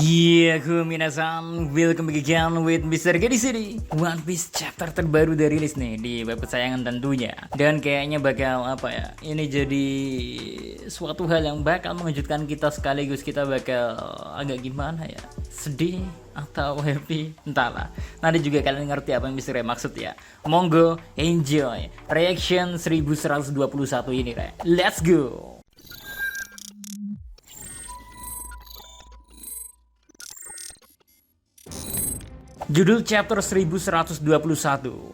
Iya, minasan, welcome back again with Mr. G di sini. One Piece chapter terbaru udah rilis nih di web kesayangan tentunya. Dan kayaknya bakal apa ya? Ini jadi suatu hal yang bakal mengejutkan kita sekaligus kita bakal agak gimana ya? Sedih atau happy, entahlah. Nanti juga kalian ngerti apa yang Mr. G maksud ya. Monggo enjoy reaction 1121 ini, Re. Let's go. Judul chapter 1121,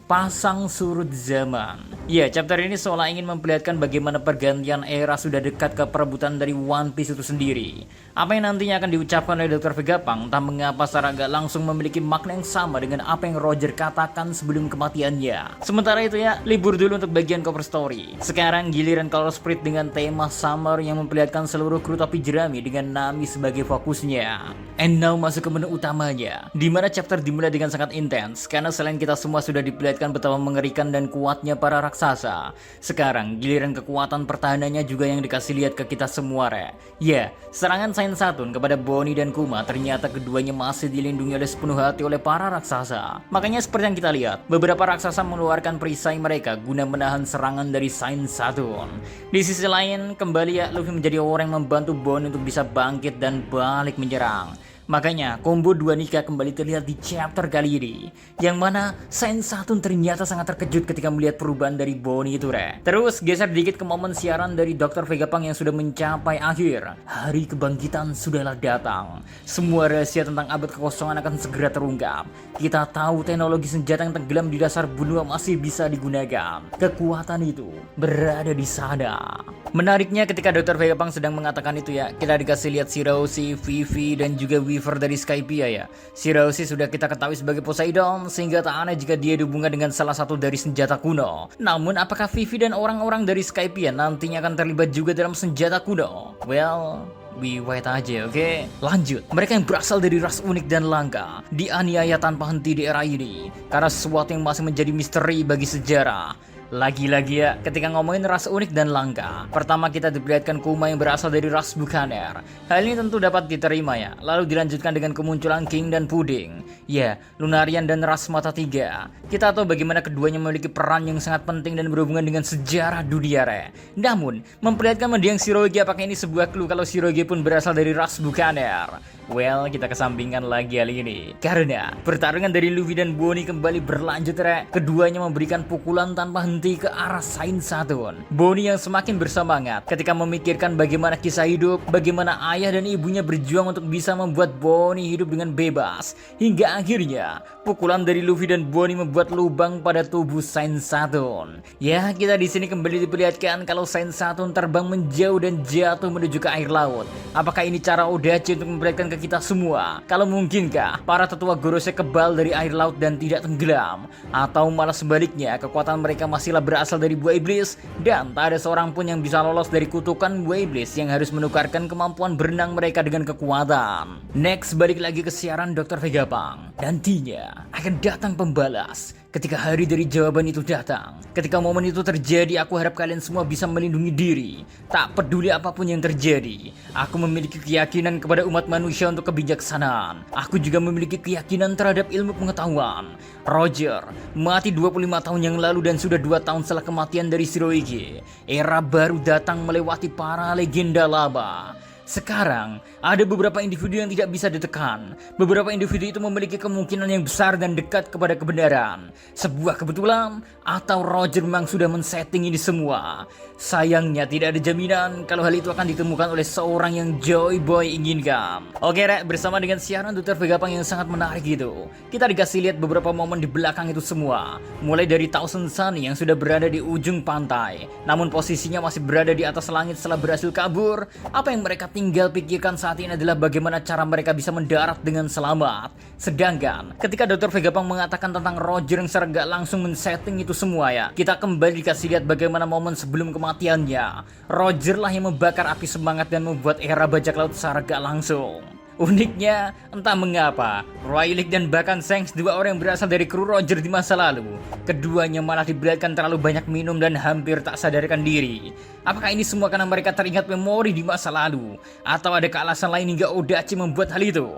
Pasang Surut Zaman. Ya, chapter ini seolah ingin memperlihatkan bagaimana pergantian era sudah dekat ke perebutan dari One Piece itu sendiri. Apa yang nantinya akan diucapkan oleh Dr. Vegapunk, tak mengapa secara gak langsung memiliki makna yang sama dengan apa yang Roger katakan sebelum kematiannya. Sementara itu ya, libur dulu untuk bagian cover story. Sekarang giliran Color Spirit dengan tema Summer yang memperlihatkan seluruh kru topi jerami dengan Nami sebagai fokusnya. And now masuk ke menu utamanya, di mana chapter dimulai dengan sangat intens karena selain kita semua sudah diperlihatkan betapa mengerikan dan kuatnya para raksasa. Sekarang giliran kekuatan pertahanannya juga yang dikasih lihat ke kita semua, Re. Ya, serangan Saint Saturn kepada Bonnie dan Kuma ternyata keduanya masih dilindungi oleh sepenuh hati oleh para raksasa. Makanya seperti yang kita lihat, beberapa raksasa mengeluarkan perisai mereka guna menahan serangan dari Saint Saturn. Di sisi lain, kembali ya Luffy menjadi orang yang membantu Bonnie untuk bisa bangkit dan balik menyerang. Makanya combo dua nikah kembali terlihat di chapter kali ini, yang mana Saint Saturn ternyata sangat terkejut ketika melihat perubahan dari Bonnie itu, Re. Terus geser dikit ke momen siaran dari Dr. Vegapunk yang sudah mencapai akhir. Hari kebangkitan sudahlah datang. Semua rahasia tentang abad kekosongan akan segera terungkap. Kita tahu teknologi senjata yang tenggelam di dasar benua masih bisa digunakan. Kekuatan itu berada di sana. Menariknya ketika Dr. Vegapunk sedang mengatakan itu ya, kita dikasih lihat Shiraushi, Vivi, dan juga Weaver dari Skypiea ya. Shiraushi sudah kita ketahui sebagai Poseidon, sehingga tak aneh jika dia dihubungkan dengan salah satu dari senjata kuno. Namun apakah Vivi dan orang-orang dari Skypiea nantinya akan terlibat juga dalam senjata kuno? Well, we wait aja, oke? Lanjut, mereka yang berasal dari ras unik dan langka dianiaya tanpa henti di era ini karena sesuatu yang masih menjadi misteri bagi sejarah. Lagi-lagi ya, ketika ngomongin ras unik dan langka, pertama kita diperlihatkan Kuma yang berasal dari ras Buccaneer. Hal ini tentu dapat diterima ya, lalu dilanjutkan dengan kemunculan King dan Pudding. Ya, Lunarian dan ras Mata Tiga. Kita tahu bagaimana keduanya memiliki peran yang sangat penting dan berhubungan dengan sejarah dunia, Re. Namun, memperlihatkan mendiang Shirohige apakah ini sebuah clue kalau Shirohige pun berasal dari ras Buccaneer? Well, kita kesampingkan lagi hal ini. Karena pertarungan dari Luffy dan Bonnie kembali berlanjut, Re. Keduanya memberikan pukulan tanpa henti ke arah Saint Saturn. Bonnie yang semakin bersemangat ketika memikirkan bagaimana kisah hidup, bagaimana ayah dan ibunya berjuang untuk bisa membuat Bonnie hidup dengan bebas. Hingga akhirnya, pukulan dari Luffy dan Bonnie membuat lubang pada tubuh Saint Saturn. Ya, kita di sini kembali diperlihatkan kalau Saint Saturn terbang menjauh dan jatuh menuju ke air laut. Apakah ini cara Odachi untuk memperlihatkan ke kita semua kalau mungkinkah para tetua Gorosei kebal dari air laut dan tidak tenggelam, atau malah sebaliknya kekuatan mereka masihlah berasal dari buah iblis dan tak ada seorang pun yang bisa lolos dari kutukan buah iblis yang harus menukarkan kemampuan berenang mereka dengan kekuatan. Next, balik lagi ke siaran Dr. Vegapunk. Nantinya akan datang pembalas. Ketika hari dari jawaban itu datang, ketika momen itu terjadi, aku harap kalian semua bisa melindungi diri. Tak peduli apapun yang terjadi, aku memiliki keyakinan kepada umat manusia untuk kebijaksanaan. Aku juga memiliki keyakinan terhadap ilmu pengetahuan. Roger mati 25 tahun yang lalu dan sudah 2 tahun setelah kematian dari Shirohige. Era baru datang melewati para legenda lama. Sekarang, ada beberapa individu yang tidak bisa ditekan. Beberapa individu itu memiliki kemungkinan yang besar dan dekat kepada kebenaran. Sebuah kebetulan, atau Roger memang sudah men-setting ini semua. Sayangnya tidak ada jaminan kalau hal itu akan ditemukan oleh seorang yang Joy Boy inginkan. Oke, Rek, bersama dengan siaran Dr. Vegapunk yang sangat menarik itu, kita dikasih lihat beberapa momen di belakang itu semua. Mulai dari Thousand Sunny yang sudah berada di ujung pantai, namun posisinya masih berada di atas langit setelah berhasil kabur. Apa yang mereka tinggal pikirkan saat ini adalah bagaimana cara mereka bisa mendarat dengan selamat. Sedangkan ketika Dr. Vegapunk mengatakan tentang Roger yang secara gak langsung men-setting itu semua ya, kita kembali dikasih lihat bagaimana momen sebelum kematiannya. Roger lah yang membakar api semangat dan membuat era bajak laut secara gak langsung. Uniknya, entah mengapa, Rayleigh dan bahkan Shanks, dua orang yang berasal dari kru Roger di masa lalu, keduanya malah diberatkan terlalu banyak minum dan hampir tak sadarkan diri. Apakah ini semua karena mereka teringat memori di masa lalu? Atau ada alasan lain hingga Odachi membuat hal itu?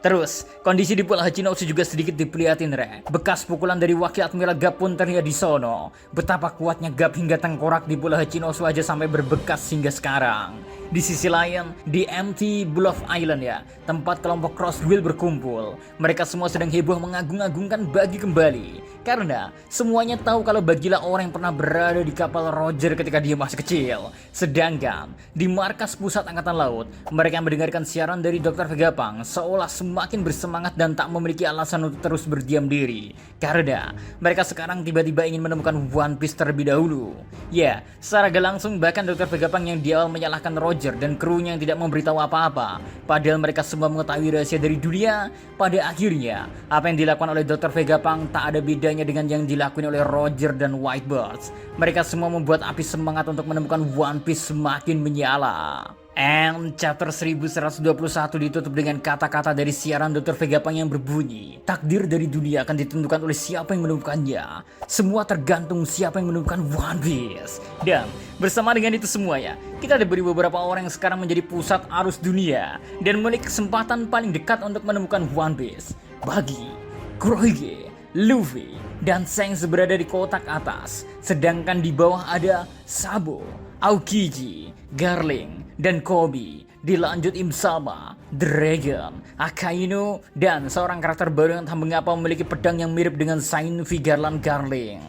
Terus, kondisi di Pulau Hachinosu juga sedikit diperlihatin, Re. Bekas pukulan dari Wakil Admiral Gap pun terlihat di sono. Betapa kuatnya Gap hingga tengkorak di Pulau Hachinosu aja sampai berbekas hingga sekarang. Di sisi lain, di Empty Bluff Island ya, tempat kelompok Crosswill berkumpul. Mereka semua sedang heboh mengagung-agungkan Buggy kembali. Karena semuanya tahu kalau Buggy lah orang yang pernah berada di kapal Roger ketika dia masih kecil. Sedangkan di markas pusat angkatan laut, mereka yang mendengarkan siaran dari Dr. Vegapunk seolah semakin bersemangat dan tak memiliki alasan untuk terus berdiam diri. Karena mereka sekarang tiba-tiba ingin menemukan One Piece terlebih dahulu. Ya, secara gak langsung bahkan Dr. Vegapunk yang di awal menyalahkan Roger dan krunya yang tidak memberitahu apa-apa, padahal mereka semua mengetahui rahasia dari dunia. Pada akhirnya, apa yang dilakukan oleh Dr. Vegapunk tak ada bedanya dengan yang dilakukan oleh Roger dan Whitebirds. Mereka semua membuat api semangat untuk menemukan One Piece semakin menyala. And chapter 1121 ditutup dengan kata-kata dari siaran Dr. Vegapunk yang berbunyi, takdir dari dunia akan ditentukan oleh siapa yang menemukannya. Semua tergantung siapa yang menemukan One Piece. Dan bersama dengan itu semua ya, kita diberi beberapa orang yang sekarang menjadi pusat arus dunia dan memiliki kesempatan paling dekat untuk menemukan One Piece. Buggy, Kurohige, Luffy, dan Shanks berada di kotak atas, sedangkan di bawah ada Sabo, Aokiji, Garling, dan Kobe. Dilanjut Im-sama, Dragon, Akainu, dan seorang karakter baru yang entah mengapa memiliki pedang yang mirip dengan Sainui Garland Garling.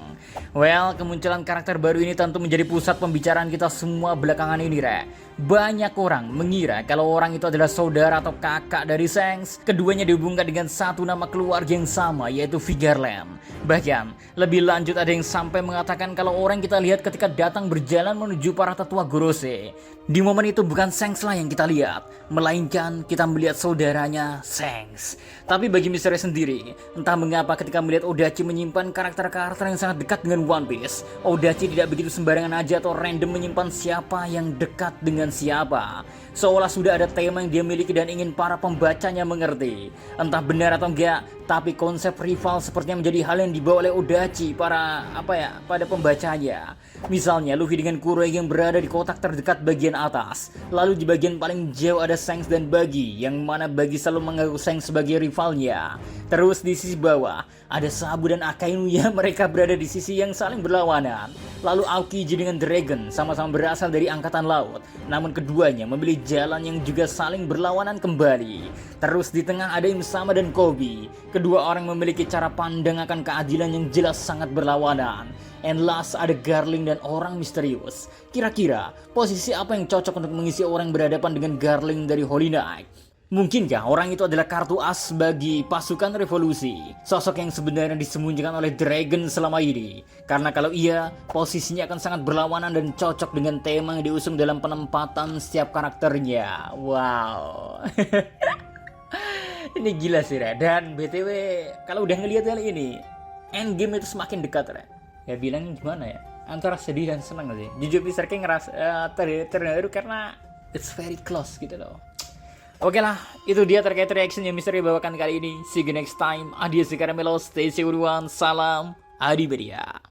Well, kemunculan karakter baru ini tentu menjadi pusat pembicaraan kita semua belakangan ini, Re. Banyak orang mengira kalau orang itu adalah saudara atau kakak dari Shanks. Keduanya dihubungkan dengan satu nama keluarga yang sama, yaitu Vigarland. Bahkan, lebih lanjut ada yang sampai mengatakan kalau orang kita lihat ketika datang berjalan menuju para tetua Gorose. Di momen itu bukan Shanks lah yang kita lihat, melainkan kita melihat saudaranya Shanks. Tapi bagi Misteri sendiri, entah mengapa ketika melihat Odachi menyimpan karakter-karakter yang sangat dekat dengan One Piece, Odachi tidak begitu sembarangan aja atau random menyimpan siapa yang dekat dengan siapa. Seolah sudah ada tema yang dia miliki dan ingin para pembacanya mengerti. Entah benar atau enggak, tapi konsep rival sepertinya menjadi hal yang dibawa oleh Odachi pada pembacanya. Misalnya Luffy dengan Kurohige yang berada di kotak terdekat bagian atas. Lalu di bagian paling jauh ada Shanks dan Buggy, yang mana Buggy selalu mengaku Shanks sebagai rivalnya. Terus di sisi bawah ada Sabo dan Akainu yang mereka berada di sisi yang saling berlawanan. Lalu Aokiji dengan Dragon sama-sama berasal dari angkatan laut, namun keduanya memilih jalan yang juga saling berlawanan kembali. Terus di tengah ada Im-sama dan Kobe. Kedua orang memiliki cara pandang akan keadilan yang jelas sangat berlawanan. And last ada Garling dan orang misterius. Kira-kira posisi apa yang cocok untuk mengisi orang yang berhadapan dengan Garling dari Holy Knight? Mungkinkah orang itu adalah kartu as bagi pasukan revolusi? Sosok yang sebenarnya disembunyikan oleh Dragon selama ini. Karena kalau iya, posisinya akan sangat berlawanan dan cocok dengan tema yang diusung dalam penempatan setiap karakternya. Wow. Ini gila sih, Re. Dan BTW, kalau udah ngelihat hal ini, endgame itu semakin dekat, Re. Ya bilangnya gimana ya? Antara sedih dan senang sih. Jujur bisa kayak ngerasa terharu karena it's very close gitu loh. Oke lah, itu dia terkait reaction yang Misteri bawakan kali ini. See you next time. Adios di Caramelo, stay safe everyone. Salam Adiberia.